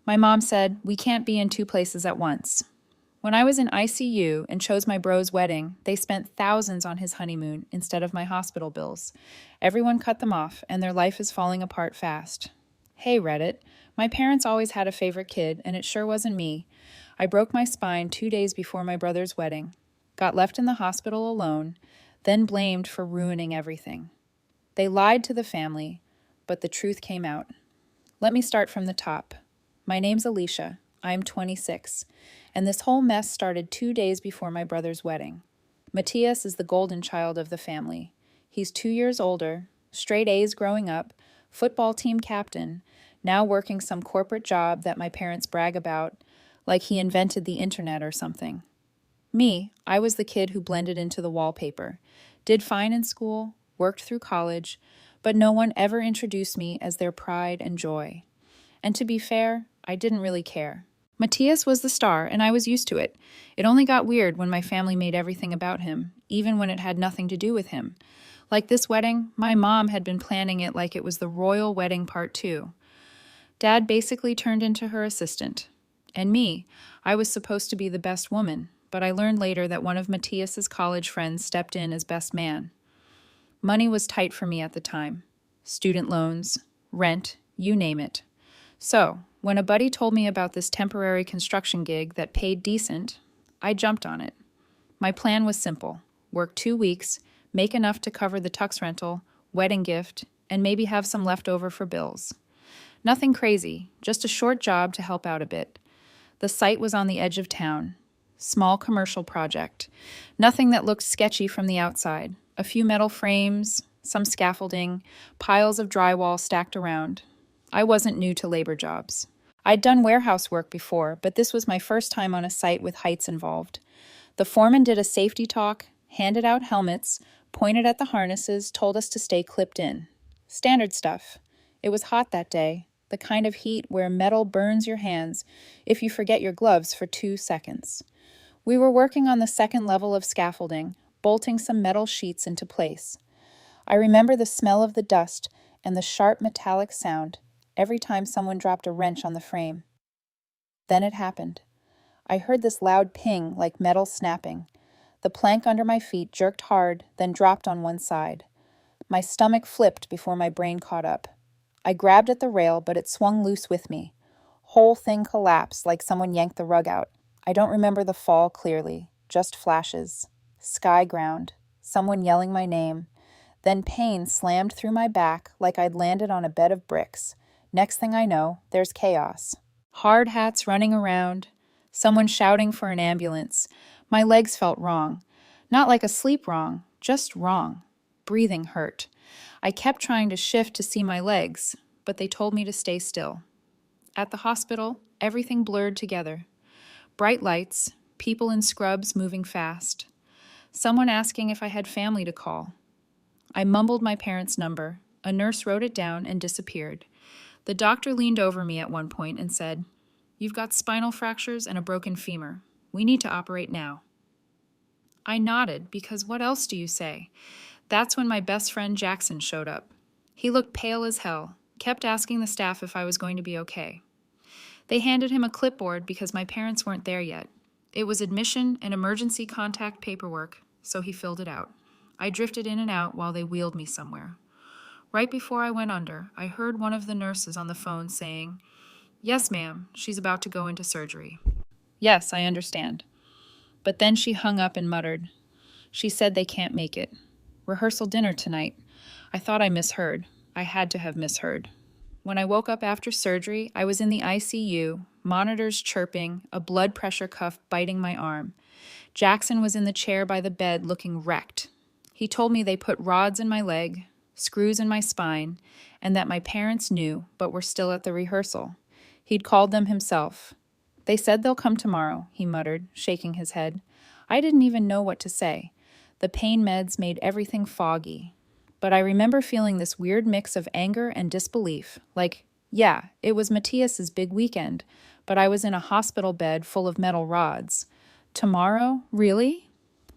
My mom said, "We can't be in two places at once." When I was in ICU and chose my bro's wedding, they spent thousands on his honeymoon instead of my hospital bills. Everyone cut them off, and their life is falling apart fast. Hey, Reddit. My parents always had a favorite kid, and it sure wasn't me. I broke my spine 2 days before my brother's wedding, got left in the hospital alone, then blamed for ruining everything. They lied to the family, but the truth came out. Let me start from the top. My name's Alicia. I'm 26, and this whole mess started 2 days before my brother's wedding. Matthias is the golden child of the family. He's 2 years older, straight A's growing up, football team captain, now working some corporate job that my parents brag about, like he invented the internet or something. Me, I was the kid who blended into the wallpaper, did fine in school, worked through college, but no one ever introduced me as their pride and joy. And to be fair, I didn't really care. Matthias was the star, and I was used to it. It only got weird when my family made everything about him, even when it had nothing to do with him. Like this wedding, my mom had been planning it like it was the royal wedding part 2. Dad basically turned into her assistant. And me, I was supposed to be the best woman, but I learned later that one of Matthias's college friends stepped in as best man. Money was tight for me at the time. Student loans, rent, you name it. So, when a buddy told me about this temporary construction gig that paid decent, I jumped on it. My plan was simple: work 2 weeks, make enough to cover the tux rental, wedding gift, and maybe have some left over for bills. Nothing crazy, just a short job to help out a bit. The site was on the edge of town. Small commercial project. Nothing that looked sketchy from the outside. A few metal frames, some scaffolding, piles of drywall stacked around. I wasn't new to labor jobs. I'd done warehouse work before, but this was my first time on a site with heights involved. The foreman did a safety talk, handed out helmets, pointed at the harnesses, told us to stay clipped in. Standard stuff. It was hot that day, the kind of heat where metal burns your hands if you forget your gloves for 2 seconds. We were working on the second level of scaffolding, bolting some metal sheets into place. I remember the smell of the dust and the sharp metallic sound every time someone dropped a wrench on the frame. Then it happened. I heard this loud ping like metal snapping. The plank under my feet jerked hard, then dropped on one side. My stomach flipped before my brain caught up. I grabbed at the rail, but it swung loose with me. Whole thing collapsed like someone yanked the rug out. I don't remember the fall clearly, just flashes. Sky ground, someone yelling my name. Then pain slammed through my back like I'd landed on a bed of bricks. Next thing I know, there's chaos. Hard hats running around, someone shouting for an ambulance. My legs felt wrong. Not like a sleep wrong, just wrong. Breathing hurt. I kept trying to shift to see my legs, but they told me to stay still. At the hospital, everything blurred together. Bright lights, people in scrubs moving fast. Someone asking if I had family to call. I mumbled my parents' number. A nurse wrote it down and disappeared. The doctor leaned over me at one point and said, "You've got spinal fractures and a broken femur. We need to operate now." I nodded, because what else do you say? That's when my best friend Jackson showed up. He looked pale as hell, kept asking the staff if I was going to be okay. They handed him a clipboard because my parents weren't there yet. It was admission and emergency contact paperwork, so he filled it out. I drifted in and out while they wheeled me somewhere. Right before I went under, I heard one of the nurses on the phone saying, "Yes, ma'am, she's about to go into surgery." Yes, I understand. But then she hung up and muttered. She said they can't make it. Rehearsal dinner tonight. I thought I misheard. I had to have misheard. When I woke up after surgery, I was in the ICU, monitors chirping, a blood pressure cuff biting my arm. Jackson was in the chair by the bed looking wrecked. He told me they put rods in my leg, screws in my spine, and that my parents knew but were still at the rehearsal. He'd called them himself. "They said they'll come tomorrow," he muttered, shaking his head. I didn't even know what to say. The pain meds made everything foggy. But I remember feeling this weird mix of anger and disbelief, like, yeah, it was Matthias's big weekend, but I was in a hospital bed full of metal rods. Tomorrow? Really?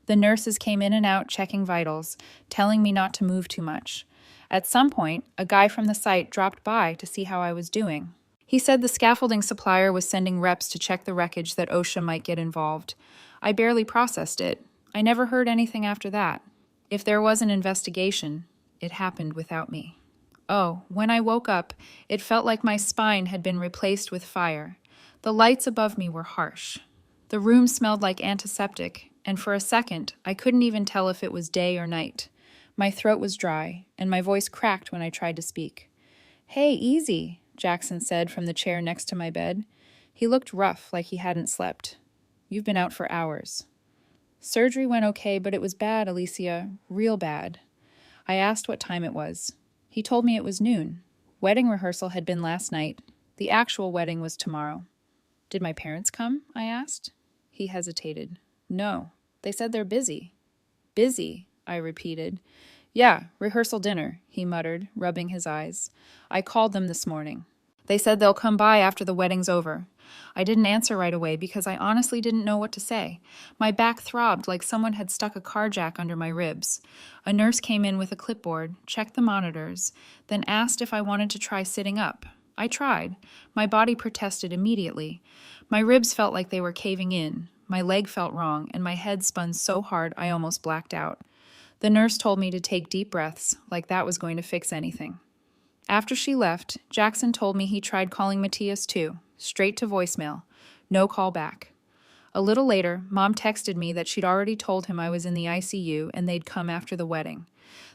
The nurses came in and out checking vitals, telling me not to move too much. At some point, a guy from the site dropped by to see how I was doing. He said the scaffolding supplier was sending reps to check the wreckage that OSHA might get involved. I barely processed it. I never heard anything after that. If there was an investigation, it happened without me. Oh, when I woke up, it felt like my spine had been replaced with fire. The lights above me were harsh. The room smelled like antiseptic, and for a second, I couldn't even tell if it was day or night. My throat was dry, and my voice cracked when I tried to speak. "Hey, easy," Jackson said from the chair next to my bed. He looked rough, like he hadn't slept. "You've been out for hours." "Surgery went okay, but it was bad, Alicia. Real bad." I asked what time it was. He told me it was noon. Wedding rehearsal had been last night. The actual wedding was tomorrow. "Did my parents come?" I asked. He hesitated. "No. They said they're busy." "Busy," I repeated. "Yeah, rehearsal dinner," he muttered, rubbing his eyes. "I called them this morning. They said they'll come by after the wedding's over." I didn't answer right away because I honestly didn't know what to say. My back throbbed like someone had stuck a car jack under my ribs. A nurse came in with a clipboard, checked the monitors, then asked if I wanted to try sitting up. I tried. My body protested immediately. My ribs felt like they were caving in. My leg felt wrong, and my head spun so hard I almost blacked out. The nurse told me to take deep breaths, like that was going to fix anything. After she left, Jackson told me he tried calling Matthias too, straight to voicemail. No call back. A little later, Mom texted me that she'd already told him I was in the ICU and they'd come after the wedding.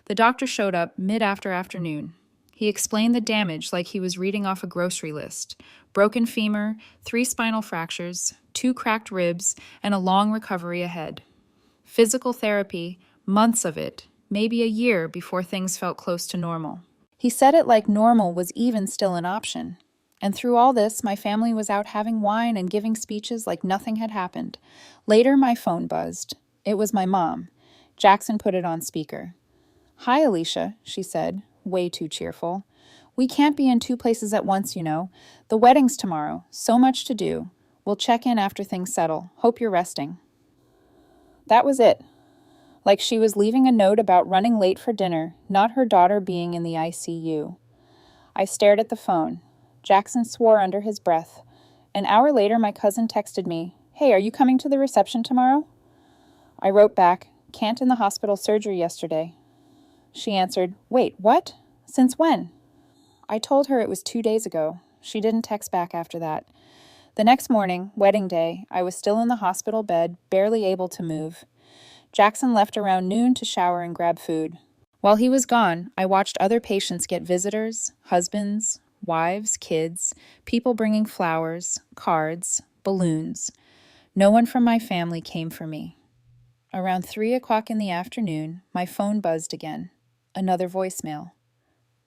The doctor showed up mid-afternoon. He explained the damage like he was reading off a grocery list. Broken femur, 3 spinal fractures, 2 cracked ribs, and a long recovery ahead. Physical therapy, months of it, maybe a year before things felt close to normal. He said it like normal was even still an option. And through all this, my family was out having wine and giving speeches like nothing had happened. Later, my phone buzzed. It was my mom. Jackson put it on speaker. "Hi, Alicia," she said, way too cheerful. "We can't be in 2 places at once, you know. The wedding's tomorrow. So much to do. We'll check in after things settle. Hope you're resting." That was it. Like she was leaving a note about running late for dinner, not her daughter being in the ICU. I stared at the phone. Jackson swore under his breath. An hour later, my cousin texted me, "Hey, are you coming to the reception tomorrow?" I wrote back, "Can't in the hospital surgery yesterday." She answered, "Wait, what? Since when?" I told her it was 2 days ago. She didn't text back after that. The next morning, wedding day, I was still in the hospital bed, barely able to move. Jackson left around noon to shower and grab food. While he was gone, I watched other patients get visitors, husbands, wives, kids, people bringing flowers, cards, balloons. No one from my family came for me. Around 3 o'clock in the afternoon, my phone buzzed again. Another voicemail.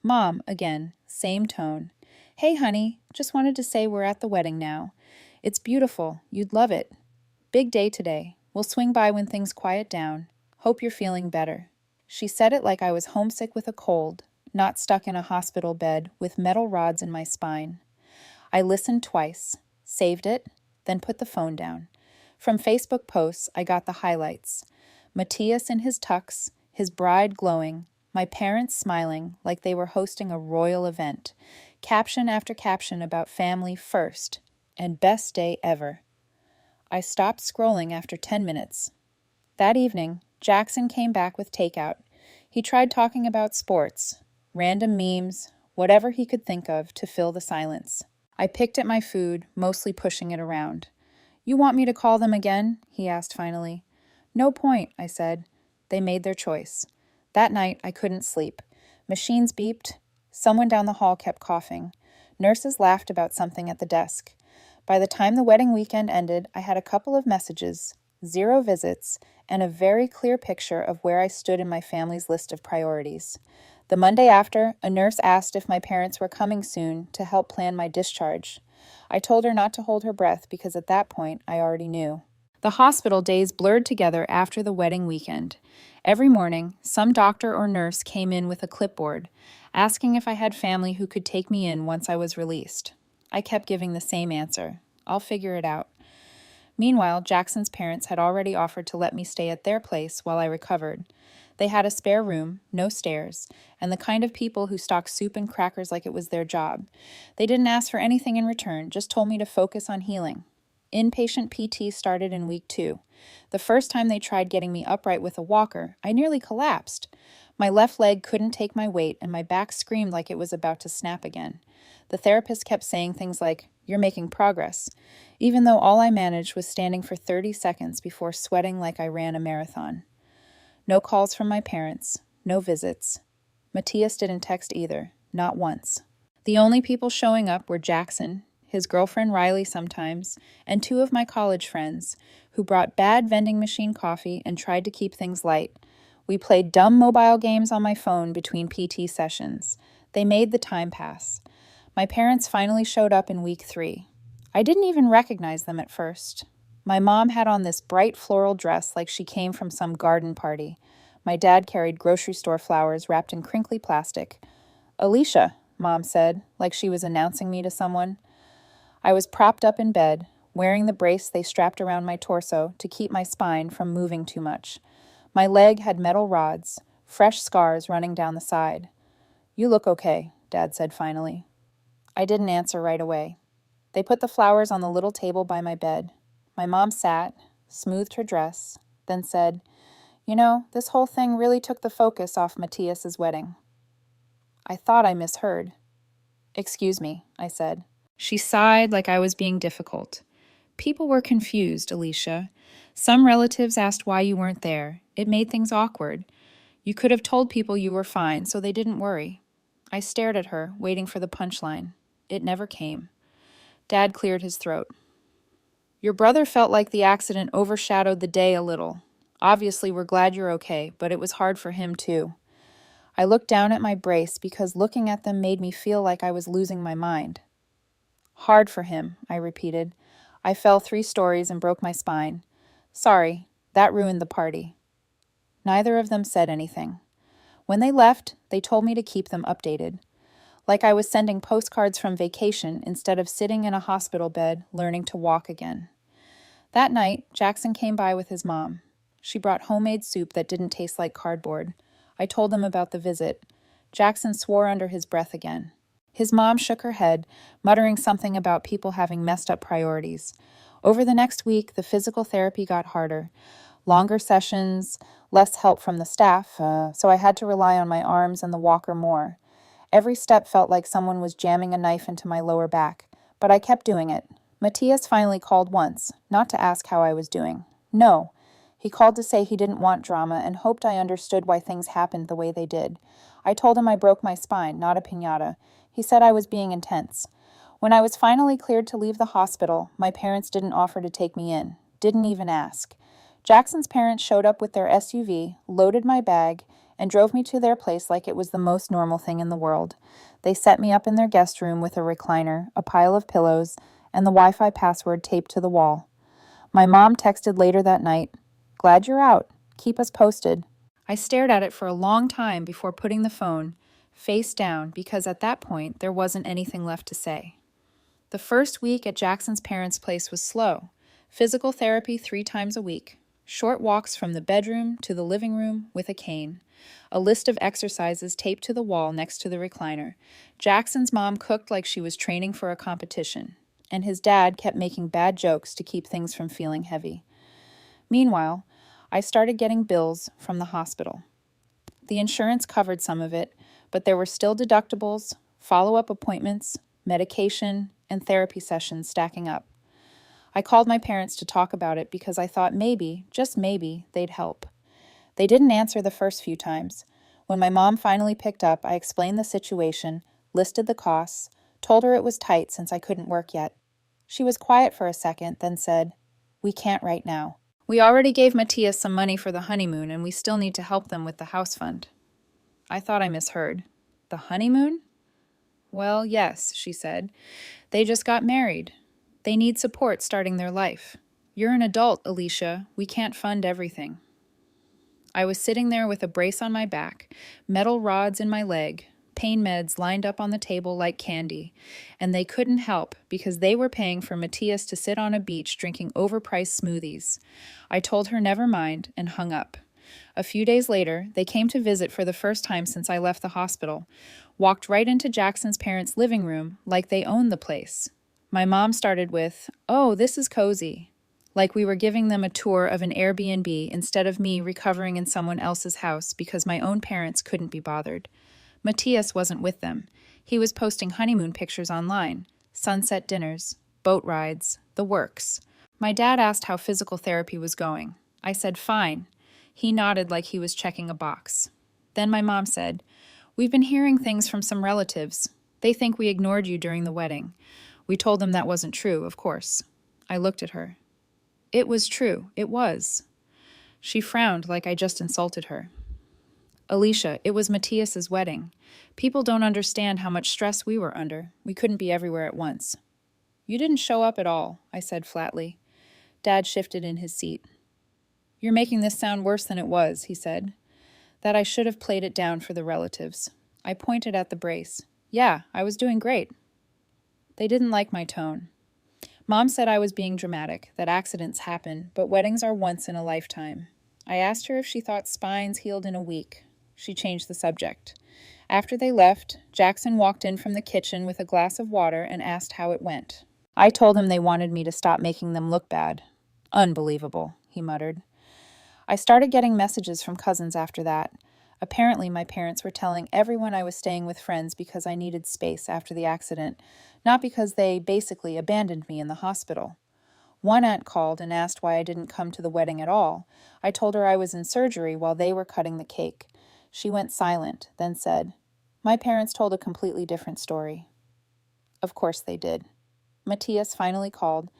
Mom, again, same tone. "Hey, honey, just wanted to say we're at the wedding now. It's beautiful. You'd love it. Big day today. We'll swing by when things quiet down. Hope you're feeling better." She said it like I was homesick with a cold, not stuck in a hospital bed with metal rods in my spine. I listened twice, saved it, then put the phone down. From Facebook posts, I got the highlights. Matthias in his tux, his bride glowing, my parents smiling like they were hosting a royal event. Caption after caption about family first, and best day ever. I stopped scrolling after 10 minutes. That evening, Jackson came back with takeout. He tried talking about sports, random memes, whatever he could think of to fill the silence. I picked at my food, mostly pushing it around. "You want me to call them again?" he asked finally. "No point," I said. They made their choice. That night, I couldn't sleep. Machines beeped. Someone down the hall kept coughing. Nurses laughed about something at the desk. By the time the wedding weekend ended, I had a couple of messages, 0 visits, and a very clear picture of where I stood in my family's list of priorities. The Monday after, a nurse asked if my parents were coming soon to help plan my discharge. I told her not to hold her breath because at that point, I already knew. The hospital days blurred together after the wedding weekend. Every morning, some doctor or nurse came in with a clipboard, asking if I had family who could take me in once I was released. I kept giving the same answer. I'll figure it out. Meanwhile, Jackson's parents had already offered to let me stay at their place while I recovered. They had a spare room, no stairs, and the kind of people who stock soup and crackers like it was their job. They didn't ask for anything in return, just told me to focus on healing. Inpatient PT started in week 2. The first time they tried getting me upright with a walker, I nearly collapsed. My left leg couldn't take my weight, and my back screamed like it was about to snap again. The therapist kept saying things like, "You're making progress," even though all I managed was standing for 30 seconds before sweating like I ran a marathon. No calls from my parents, no visits. Matthias didn't text either, not once. The only people showing up were Jackson, his girlfriend Riley sometimes, and 2 of my college friends, who brought bad vending machine coffee and tried to keep things light. We played dumb mobile games on my phone between PT sessions. They made the time pass. My parents finally showed up in week 3. I didn't even recognize them at first. My mom had on this bright floral dress like she came from some garden party. My dad carried grocery store flowers wrapped in crinkly plastic. "Alicia," Mom said, like she was announcing me to someone. I was propped up in bed, wearing the brace they strapped around my torso to keep my spine from moving too much. My leg had metal rods, fresh scars running down the side. "You look okay," Dad said finally. I didn't answer right away. They put the flowers on the little table by my bed. My mom sat, smoothed her dress, then said, "You know, this whole thing really took the focus off Matthias's wedding." I thought I misheard. "Excuse me," I said. She sighed like I was being difficult. "People were confused, Alicia. Some relatives asked why you weren't there. It made things awkward. You could have told people you were fine, so they didn't worry." I stared at her, waiting for the punchline. It never came. Dad cleared his throat. "Your brother felt like the accident overshadowed the day a little. Obviously, we're glad you're okay, but it was hard for him too." I looked down at my brace because looking at them made me feel like I was losing my mind. "Hard for him," I repeated. "I fell 3 stories and broke my spine. Sorry, that ruined the party." Neither of them said anything. When they left, they told me to keep them updated. Like I was sending postcards from vacation instead of sitting in a hospital bed learning to walk again. That night, Jackson came by with his mom. She brought homemade soup that didn't taste like cardboard. I told him about the visit. Jackson swore under his breath again. His mom shook her head, muttering something about people having messed up priorities. Over the next week, the physical therapy got harder. Longer sessions, less help from the staff, so I had to rely on my arms and the walker more. Every step felt like someone was jamming a knife into my lower back, but I kept doing it. Matthias finally called once, not to ask how I was doing. No. He called to say he didn't want drama and hoped I understood why things happened the way they did. I told him I broke my spine, not a piñata. He said I was being intense. When I was finally cleared to leave the hospital, my parents didn't offer to take me in, didn't even ask. Jackson's parents showed up with their SUV, loaded my bag, and drove me to their place like it was the most normal thing in the world. They set me up in their guest room with a recliner, a pile of pillows, and the Wi-Fi password taped to the wall. My mom texted later that night, "Glad you're out. Keep us posted." I stared at it for a long time before putting the phone face down because at that point there wasn't anything left to say. The first week at Jackson's parents' place was slow. Physical therapy 3 times a week. Short walks from the bedroom to the living room with a cane. A list of exercises taped to the wall next to the recliner. Jackson's mom cooked like she was training for a competition, and his dad kept making bad jokes to keep things from feeling heavy. Meanwhile, I started getting bills from the hospital. The insurance covered some of it, but there were still deductibles, follow-up appointments, medication, and therapy sessions stacking up. I called my parents to talk about it because I thought maybe, just maybe, they'd help. They didn't answer the first few times. When my mom finally picked up, I explained the situation, listed the costs, told her it was tight since I couldn't work yet. She was quiet for a second, then said, "We can't right now. We already gave Matthias some money for the honeymoon, and we still need to help them with the house fund." I thought I misheard. The honeymoon? "Well, yes," she said. "They just got married. They need support starting their life. You're an adult, Alicia. We can't fund everything." I was sitting there with a brace on my back, metal rods in my leg, pain meds lined up on the table like candy, and they couldn't help because they were paying for Matthias to sit on a beach drinking overpriced smoothies. I told her never mind and hung up. A few days later, they came to visit for the first time since I left the hospital, walked right into Jackson's parents' living room like they owned the place. My mom started with, "Oh, this is cozy," like we were giving them a tour of an Airbnb instead of me recovering in someone else's house because my own parents couldn't be bothered. Matthias wasn't with them. He was posting honeymoon pictures online, sunset dinners, boat rides, the works. My dad asked how physical therapy was going. I said, "Fine." He nodded like he was checking a box. Then my mom said, "We've been hearing things from some relatives. They think we ignored you during the wedding." We told them that wasn't true, of course. I looked at her. It was true. It was. She frowned like I just insulted her. "Alicia, it was Matthias's wedding. People don't understand how much stress we were under. We couldn't be everywhere at once." "You didn't show up at all," I said flatly. Dad shifted in his seat. "You're making this sound worse than it was," he said. That I should have played it down for the relatives. I pointed at the brace. "Yeah, I was doing great." They didn't like my tone. Mom said I was being dramatic, that accidents happen, but weddings are once in a lifetime. I asked her if she thought spines healed in a week. She changed the subject. After they left, Jackson walked in from the kitchen with a glass of water and asked how it went. I told him they wanted me to stop making them look bad. "Unbelievable," he muttered. I started getting messages from cousins after that. Apparently, my parents were telling everyone I was staying with friends because I needed space after the accident, not because they basically abandoned me in the hospital. One aunt called and asked why I didn't come to the wedding at all. I told her I was in surgery while they were cutting the cake. She went silent, then said, "My parents told a completely different story." Of course they did. Matthias finally called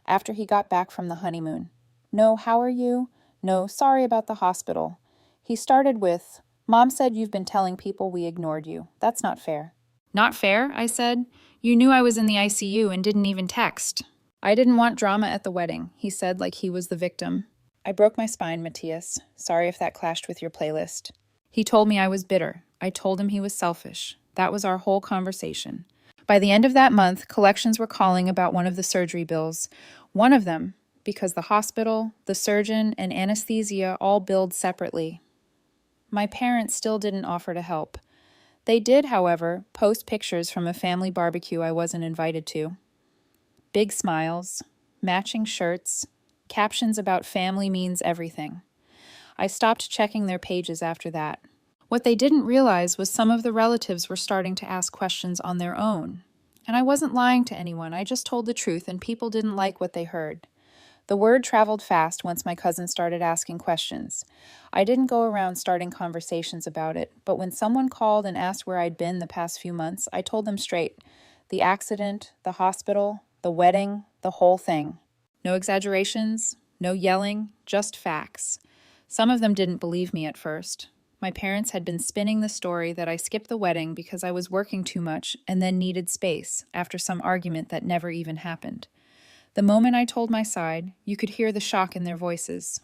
after he got back from the honeymoon. "No, how are you? No, sorry about the hospital." He started with, "Mom said you've been telling people we ignored you. That's not fair." "Not fair?" I said. "You knew I was in the ICU and didn't even text." "I didn't want drama at the wedding," he said like he was the victim. "I broke my spine, Matthias. Sorry if that clashed with your playlist." He told me I was bitter. I told him he was selfish. That was our whole conversation. By the end of that month, collections were calling about one of the surgery bills. One of them, because the hospital, the surgeon, and anesthesia all billed separately. My parents still didn't offer to help. They did, however, post pictures from a family barbecue I wasn't invited to. Big smiles, matching shirts, captions about family means everything. I stopped checking their pages after that. What they didn't realize was some of the relatives were starting to ask questions on their own. And I wasn't lying to anyone, I just told the truth, and people didn't like what they heard. The word traveled fast once my cousin started asking questions. I didn't go around starting conversations about it, but when someone called and asked where I'd been the past few months, I told them straight. The accident, the hospital, the wedding, the whole thing. No exaggerations, no yelling, just facts. Some of them didn't believe me at first. My parents had been spinning the story that I skipped the wedding because I was working too much and then needed space after some argument that never even happened. The moment I told my side, you could hear the shock in their voices.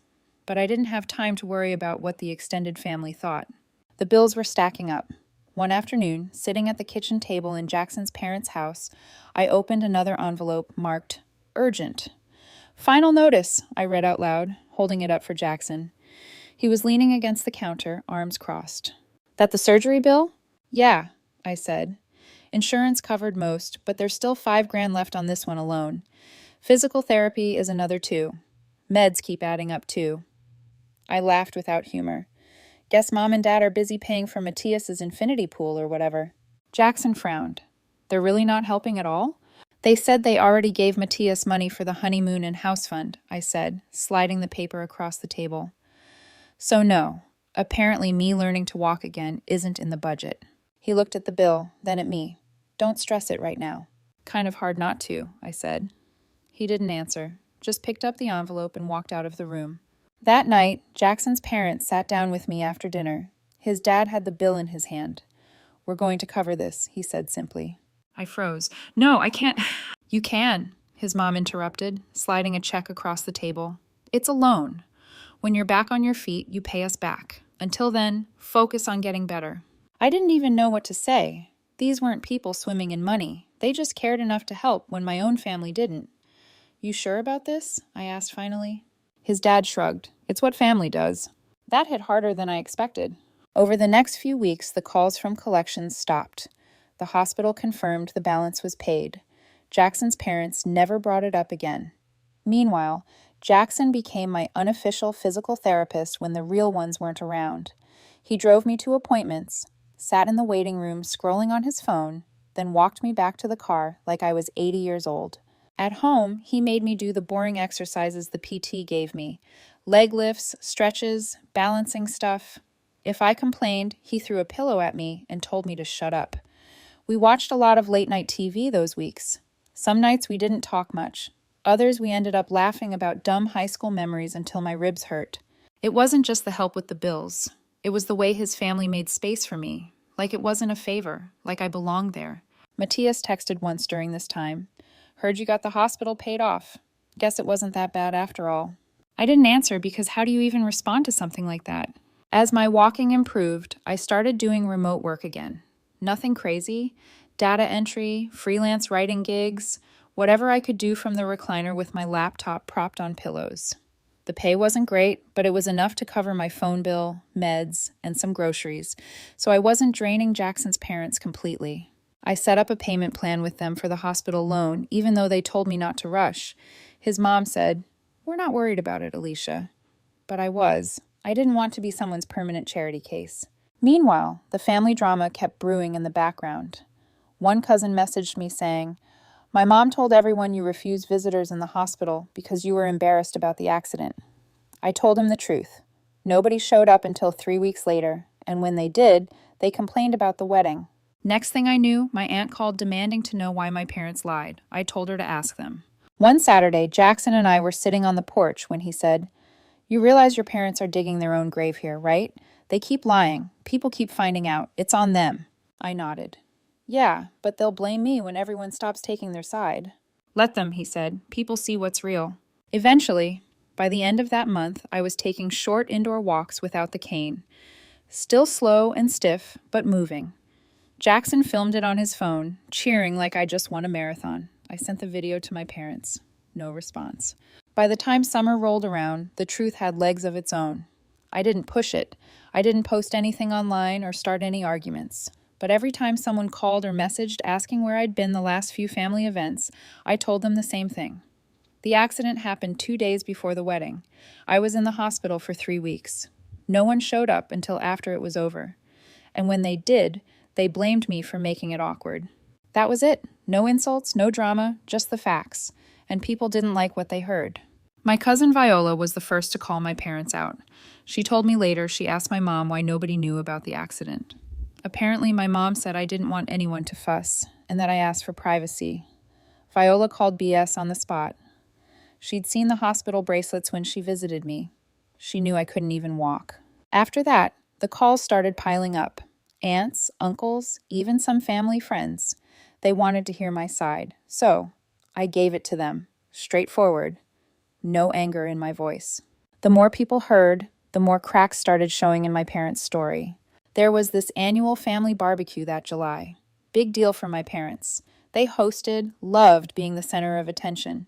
But I didn't have time to worry about what the extended family thought. The bills were stacking up. One afternoon, sitting at the kitchen table in Jackson's parents' house, I opened another envelope marked urgent. "Final notice," I read out loud, holding it up for Jackson. He was leaning against the counter, arms crossed. "That the surgery bill?" "Yeah," I said. "Insurance covered most, but there's still $5,000 left on this one alone. Physical therapy is another 2. Meds keep adding up too." I laughed without humor. "Guess Mom and Dad are busy paying for Matthias's infinity pool or whatever." Jackson frowned. "They're really not helping at all?" "They said they already gave Matthias money for the honeymoon and house fund," I said, sliding the paper across the table. "So no, apparently me learning to walk again isn't in the budget." He looked at the bill, then at me. "Don't stress it right now." "Kind of hard not to," I said. He didn't answer, just picked up the envelope and walked out of the room. That night, Jackson's parents sat down with me after dinner. His dad had the bill in his hand. "We're going to cover this," he said simply. I froze. "No, I can't." "You can," his mom interrupted, sliding a check across the table. "It's a loan. When you're back on your feet, you pay us back. Until then, focus on getting better." I didn't even know what to say. These weren't people swimming in money. They just cared enough to help when my own family didn't. "You sure about this?" I asked finally. His dad shrugged. "It's what family does." That hit harder than I expected. Over the next few weeks, the calls from collections stopped. The hospital confirmed the balance was paid. Jackson's parents never brought it up again. Meanwhile, Jackson became my unofficial physical therapist when the real ones weren't around. He drove me to appointments, sat in the waiting room scrolling on his phone, then walked me back to the car like I was 80 years old. At home, he made me do the boring exercises the PT gave me: leg lifts, stretches, balancing stuff. If I complained, he threw a pillow at me and told me to shut up. We watched a lot of late-night TV those weeks. Some nights we didn't talk much. Others we ended up laughing about dumb high school memories until my ribs hurt. It wasn't just the help with the bills. It was the way his family made space for me, like it wasn't a favor, like I belonged there. Matthias texted once during this time. "Heard you got the hospital paid off. Guess it wasn't that bad after all." I didn't answer because how do you even respond to something like that? As my walking improved, I started doing remote work again. Nothing crazy. Data entry, freelance writing gigs, whatever I could do from the recliner with my laptop propped on pillows. The pay wasn't great, but it was enough to cover my phone bill, meds, and some groceries, so I wasn't draining Jackson's parents completely. I set up a payment plan with them for the hospital loan, even though they told me not to rush. His mom said, "We're not worried about it, Alicia." But I was. I didn't want to be someone's permanent charity case. Meanwhile, the family drama kept brewing in the background. One cousin messaged me saying, "My mom told everyone you refused visitors in the hospital because you were embarrassed about the accident." I told him the truth. Nobody showed up until 3 weeks later, and when they did, they complained about the wedding. Next thing I knew, my aunt called demanding to know why my parents lied. I told her to ask them. One Saturday, Jackson and I were sitting on the porch when he said, "You realize your parents are digging their own grave here, right? They keep lying. People keep finding out. It's on them." I nodded. "Yeah, but they'll blame me when everyone stops taking their side." "Let them," he said. "People see what's real." Eventually, by the end of that month, I was taking short indoor walks without the cane. Still slow and stiff, but moving. Jackson filmed it on his phone, cheering like I just won a marathon. I sent the video to my parents. No response. By the time summer rolled around, the truth had legs of its own. I didn't push it. I didn't post anything online or start any arguments. But every time someone called or messaged asking where I'd been the last few family events, I told them the same thing. The accident happened 2 days before the wedding. I was in the hospital for 3 weeks. No one showed up until after it was over. And when they did, they blamed me for making it awkward. That was it. No insults, no drama, just the facts. And people didn't like what they heard. My cousin Viola was the first to call my parents out. She told me later she asked my mom why nobody knew about the accident. Apparently, my mom said I didn't want anyone to fuss, and that I asked for privacy. Viola called BS on the spot. She'd seen the hospital bracelets when she visited me. She knew I couldn't even walk. After that, the calls started piling up. Aunts, uncles, even some family friends. They wanted to hear my side, so I gave it to them, straightforward. No anger in my voice. The more people heard, the more cracks started showing in my parents' story. There was this annual family barbecue that July. Big deal for my parents. They hosted, loved being the center of attention.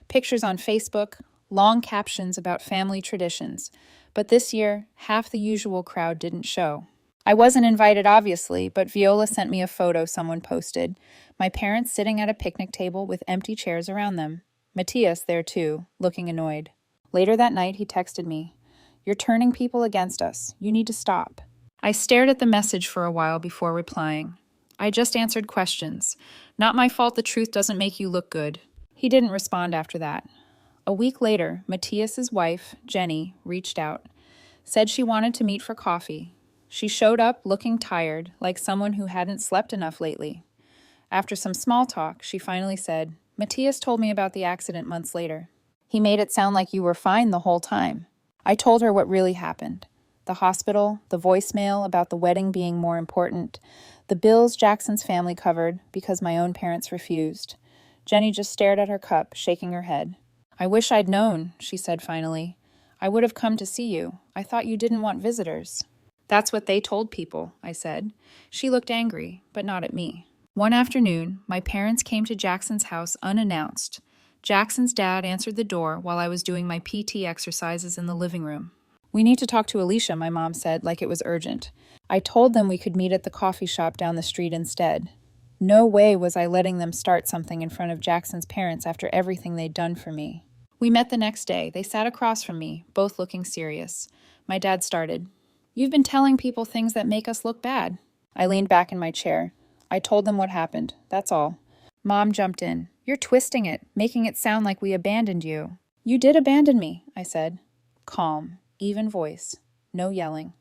Pictures on Facebook, long captions about family traditions. But this year, half the usual crowd didn't show. I wasn't invited, obviously, but Viola sent me a photo someone posted. My parents sitting at a picnic table with empty chairs around them. Matthias there too, looking annoyed. Later that night, he texted me, "You're turning people against us. You need to stop." I stared at the message for a while before replying. I just answered questions. Not my fault the truth doesn't make you look good. He didn't respond after that. A week later, Matthias's wife, Jenny, reached out. Said she wanted to meet for coffee. She showed up looking tired, like someone who hadn't slept enough lately. After some small talk, she finally said, "Matthias told me about the accident months later. He made it sound like you were fine the whole time." I told her what really happened. The hospital, the voicemail about the wedding being more important, the bills Jackson's family covered because my own parents refused. Jenny just stared at her cup, shaking her head. "I wish I'd known," she said finally. "I would have come to see you. I thought you didn't want visitors." "That's what they told people," I said. She looked angry, but not at me. One afternoon, my parents came to Jackson's house unannounced. Jackson's dad answered the door while I was doing my PT exercises in the living room. We need to talk to Alicia, my mom said, like it was urgent. I told them we could meet at the coffee shop down the street instead. No way was I letting them start something in front of Jackson's parents after everything they'd done for me. We met the next day. They sat across from me, both looking serious. My dad started, "You've been telling people things that make us look bad." I leaned back in my chair. I told them what happened, that's all. Mom jumped in. "You're twisting it, making it sound like we abandoned you." "You did abandon me," I said. Calm, even voice, no yelling.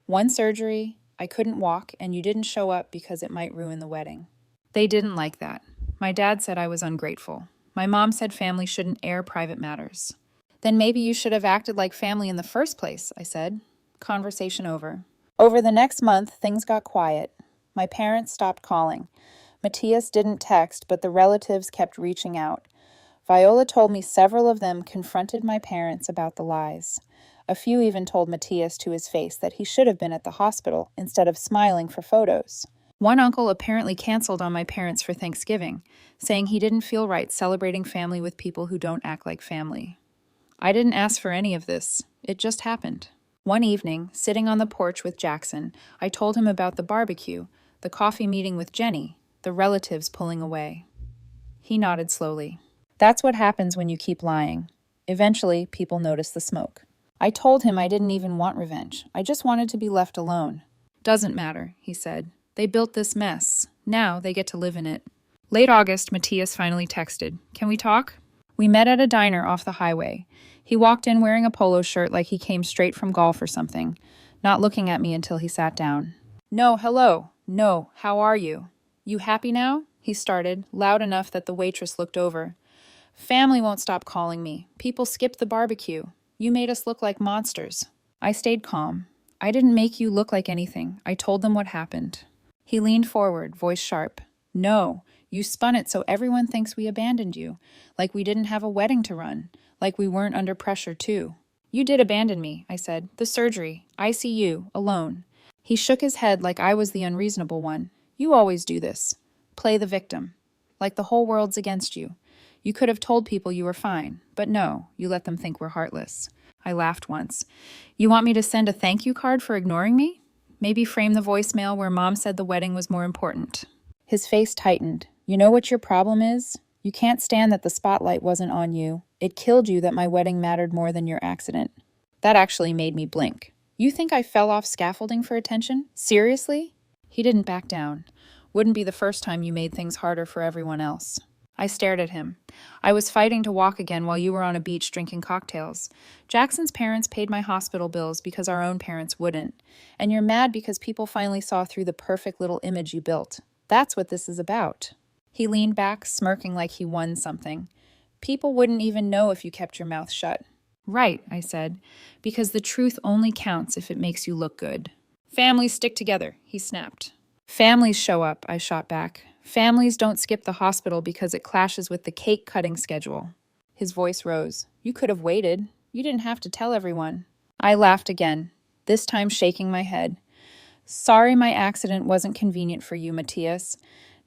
"One surgery, I couldn't walk, and you didn't show up because it might ruin the wedding." They didn't like that. My dad said I was ungrateful. My mom said family shouldn't air private matters. "Then maybe you should have acted like family in the first place," I said. Conversation over. Over the next month, things got quiet. My parents stopped calling. Matthias didn't text, but the relatives kept reaching out. Viola told me several of them confronted my parents about the lies. A few even told Matthias to his face that he should have been at the hospital instead of smiling for photos. One uncle apparently canceled on my parents for Thanksgiving, saying he didn't feel right celebrating family with people who don't act like family. I didn't ask for any of this. It just happened. One evening, sitting on the porch with Jackson, I told him about the barbecue, the coffee meeting with Jenny, the relatives pulling away. He nodded slowly. That's what happens when you keep lying. Eventually, people notice the smoke. I told him I didn't even want revenge. I just wanted to be left alone. "Doesn't matter," he said. "They built this mess. Now they get to live in it." Late August, Matthias finally texted, "Can we talk?" We met at a diner off the highway. He walked in wearing a polo shirt like he came straight from golf or something, not looking at me until he sat down. "No, hello. No, how are you? You happy now?" he started, loud enough that the waitress looked over. "Family won't stop calling me. People skipped the barbecue. You made us look like monsters." I stayed calm. "I didn't make you look like anything. I told them what happened." He leaned forward, voice sharp. "No, you spun it so everyone thinks we abandoned you, like we didn't have a wedding to run, like we weren't under pressure too." "You did abandon me," I said. "The surgery, ICU, alone." He shook his head like I was the unreasonable one. "You always do this. Play the victim. Like the whole world's against you. You could have told people you were fine, but no, you let them think we're heartless." I laughed once. "You want me to send a thank you card for ignoring me? Maybe frame the voicemail where Mom said the wedding was more important." His face tightened. "You know what your problem is? You can't stand that the spotlight wasn't on you. It killed you that my wedding mattered more than your accident." That actually made me blink. "You think I fell off scaffolding for attention? Seriously?" He didn't back down. "Wouldn't be the first time you made things harder for everyone else." I stared at him. "I was fighting to walk again while you were on a beach drinking cocktails. Jackson's parents paid my hospital bills because our own parents wouldn't. And you're mad because people finally saw through the perfect little image you built. That's what this is about." He leaned back, smirking like he won something. "People wouldn't even know if you kept your mouth shut." "Right," I said, "because the truth only counts if it makes you look good." "Families stick together," he snapped. "Families show up," I shot back. "Families don't skip the hospital because it clashes with the cake-cutting schedule." His voice rose. "You could have waited. You didn't have to tell everyone." I laughed again, this time shaking my head. "Sorry my accident wasn't convenient for you, Matthias.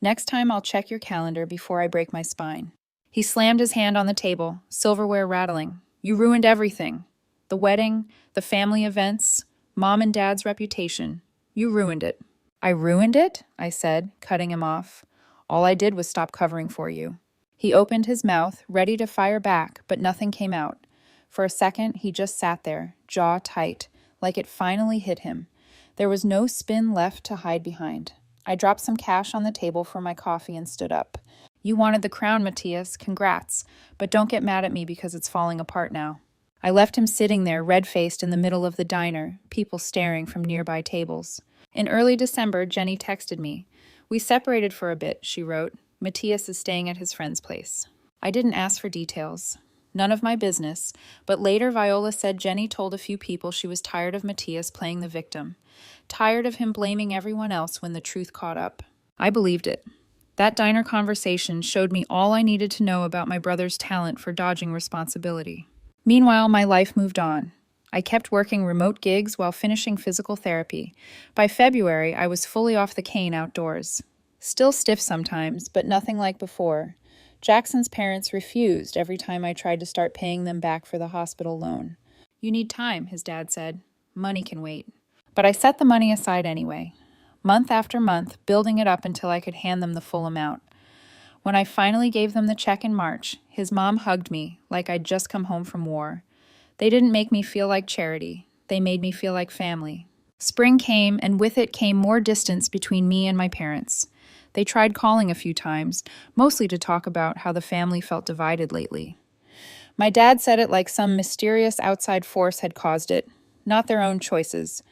Next time I'll check your calendar before I break my spine." He slammed his hand on the table, silverware rattling. "You ruined everything. The wedding, the family events, Mom and Dad's reputation. You ruined it." "I ruined it?" I said, cutting him off. "All I did was stop covering for you." He opened his mouth, ready to fire back, but nothing came out. For a second, he just sat there, jaw tight, like it finally hit him. There was no spin left to hide behind. I dropped some cash on the table for my coffee and stood up. "You wanted the crown, Matthias. Congrats. But don't get mad at me because it's falling apart now." I left him sitting there, red-faced in the middle of the diner, people staring from nearby tables. In early December, Jenny texted me. "We separated for a bit," she wrote. "Matthias is staying at his friend's place." I didn't ask for details. None of my business, but later Viola said Jenny told a few people she was tired of Matthias playing the victim, tired of him blaming everyone else when the truth caught up. I believed it. That diner conversation showed me all I needed to know about my brother's talent for dodging responsibility. Meanwhile, my life moved on. I kept working remote gigs while finishing physical therapy. By February, I was fully off the cane outdoors. Still stiff sometimes, but nothing like before. Jackson's parents refused every time I tried to start paying them back for the hospital loan. You need time, his dad said. Money can wait. But I set the money aside anyway, month after month, building it up until I could hand them the full amount. When I finally gave them the check in March, his mom hugged me like I'd just come home from war. They didn't make me feel like charity. They made me feel like family. Spring came, and with it came more distance between me and my parents. They tried calling a few times, mostly to talk about how the family felt divided lately. My dad said it like some mysterious outside force had caused it, not their own choices.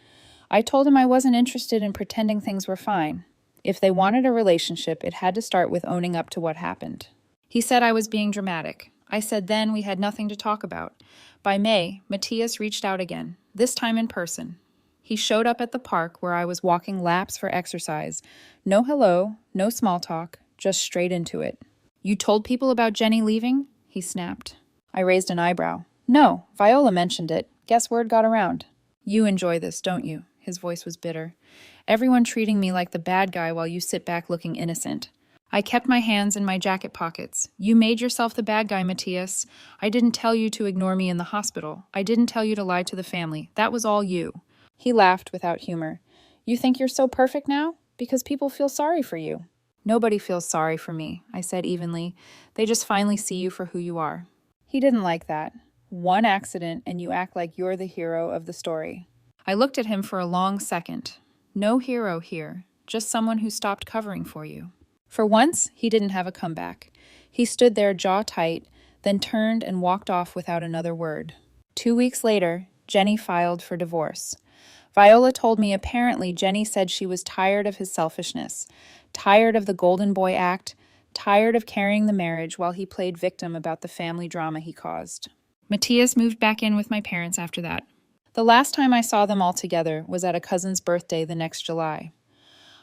I told him I wasn't interested in pretending things were fine. If they wanted a relationship, it had to start with owning up to what happened. He said I was being dramatic. I said then we had nothing to talk about. By May, Matthias reached out again, this time in person. He showed up at the park where I was walking laps for exercise. No hello, no small talk, just straight into it. You told people about Jenny leaving? He snapped. I raised an eyebrow. No, Viola mentioned it. Guess word got around. You enjoy this, don't you? His voice was bitter. Everyone treating me like the bad guy while you sit back looking innocent. I kept my hands in my jacket pockets. You made yourself the bad guy, Matthias. I didn't tell you to ignore me in the hospital. I didn't tell you to lie to the family. That was all you. He laughed without humor. You think you're so perfect now? Because people feel sorry for you. Nobody feels sorry for me, I said evenly. They just finally see you for who you are. He didn't like that. One accident and you act like you're the hero of the story. I looked at him for a long second. No hero here, just someone who stopped covering for you. For once, he didn't have a comeback. He stood there jaw tight, then turned and walked off without another word. 2 weeks later, Jenny filed for divorce. Viola told me apparently Jenny said she was tired of his selfishness, tired of the Golden Boy act, tired of carrying the marriage while he played victim about the family drama he caused. Matthias moved back in with my parents after that. The last time I saw them all together was at a cousin's birthday the next July.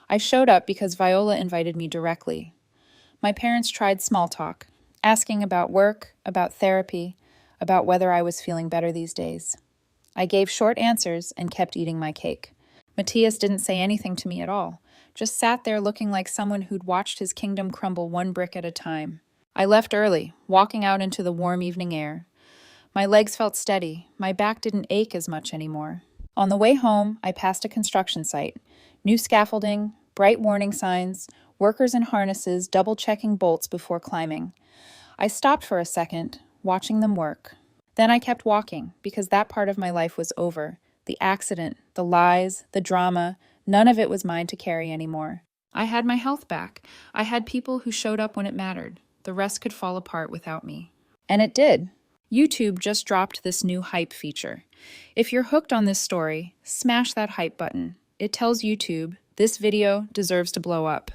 I showed up because Viola invited me directly. My parents tried small talk, asking about work, about therapy, about whether I was feeling better these days. I gave short answers and kept eating my cake. Matthias didn't say anything to me at all, just sat there looking like someone who'd watched his kingdom crumble one brick at a time. I left early, walking out into the warm evening air. My legs felt steady, my back didn't ache as much anymore. On the way home, I passed a construction site. New scaffolding, bright warning signs, workers in harnesses double-checking bolts before climbing. I stopped for a second, watching them work. Then I kept walking, because that part of my life was over. The accident, the lies, the drama, none of it was mine to carry anymore. I had my health back. I had people who showed up when it mattered. The rest could fall apart without me. And it did. YouTube just dropped this new hype feature. If you're hooked on this story, smash that hype button. It tells YouTube, this video deserves to blow up.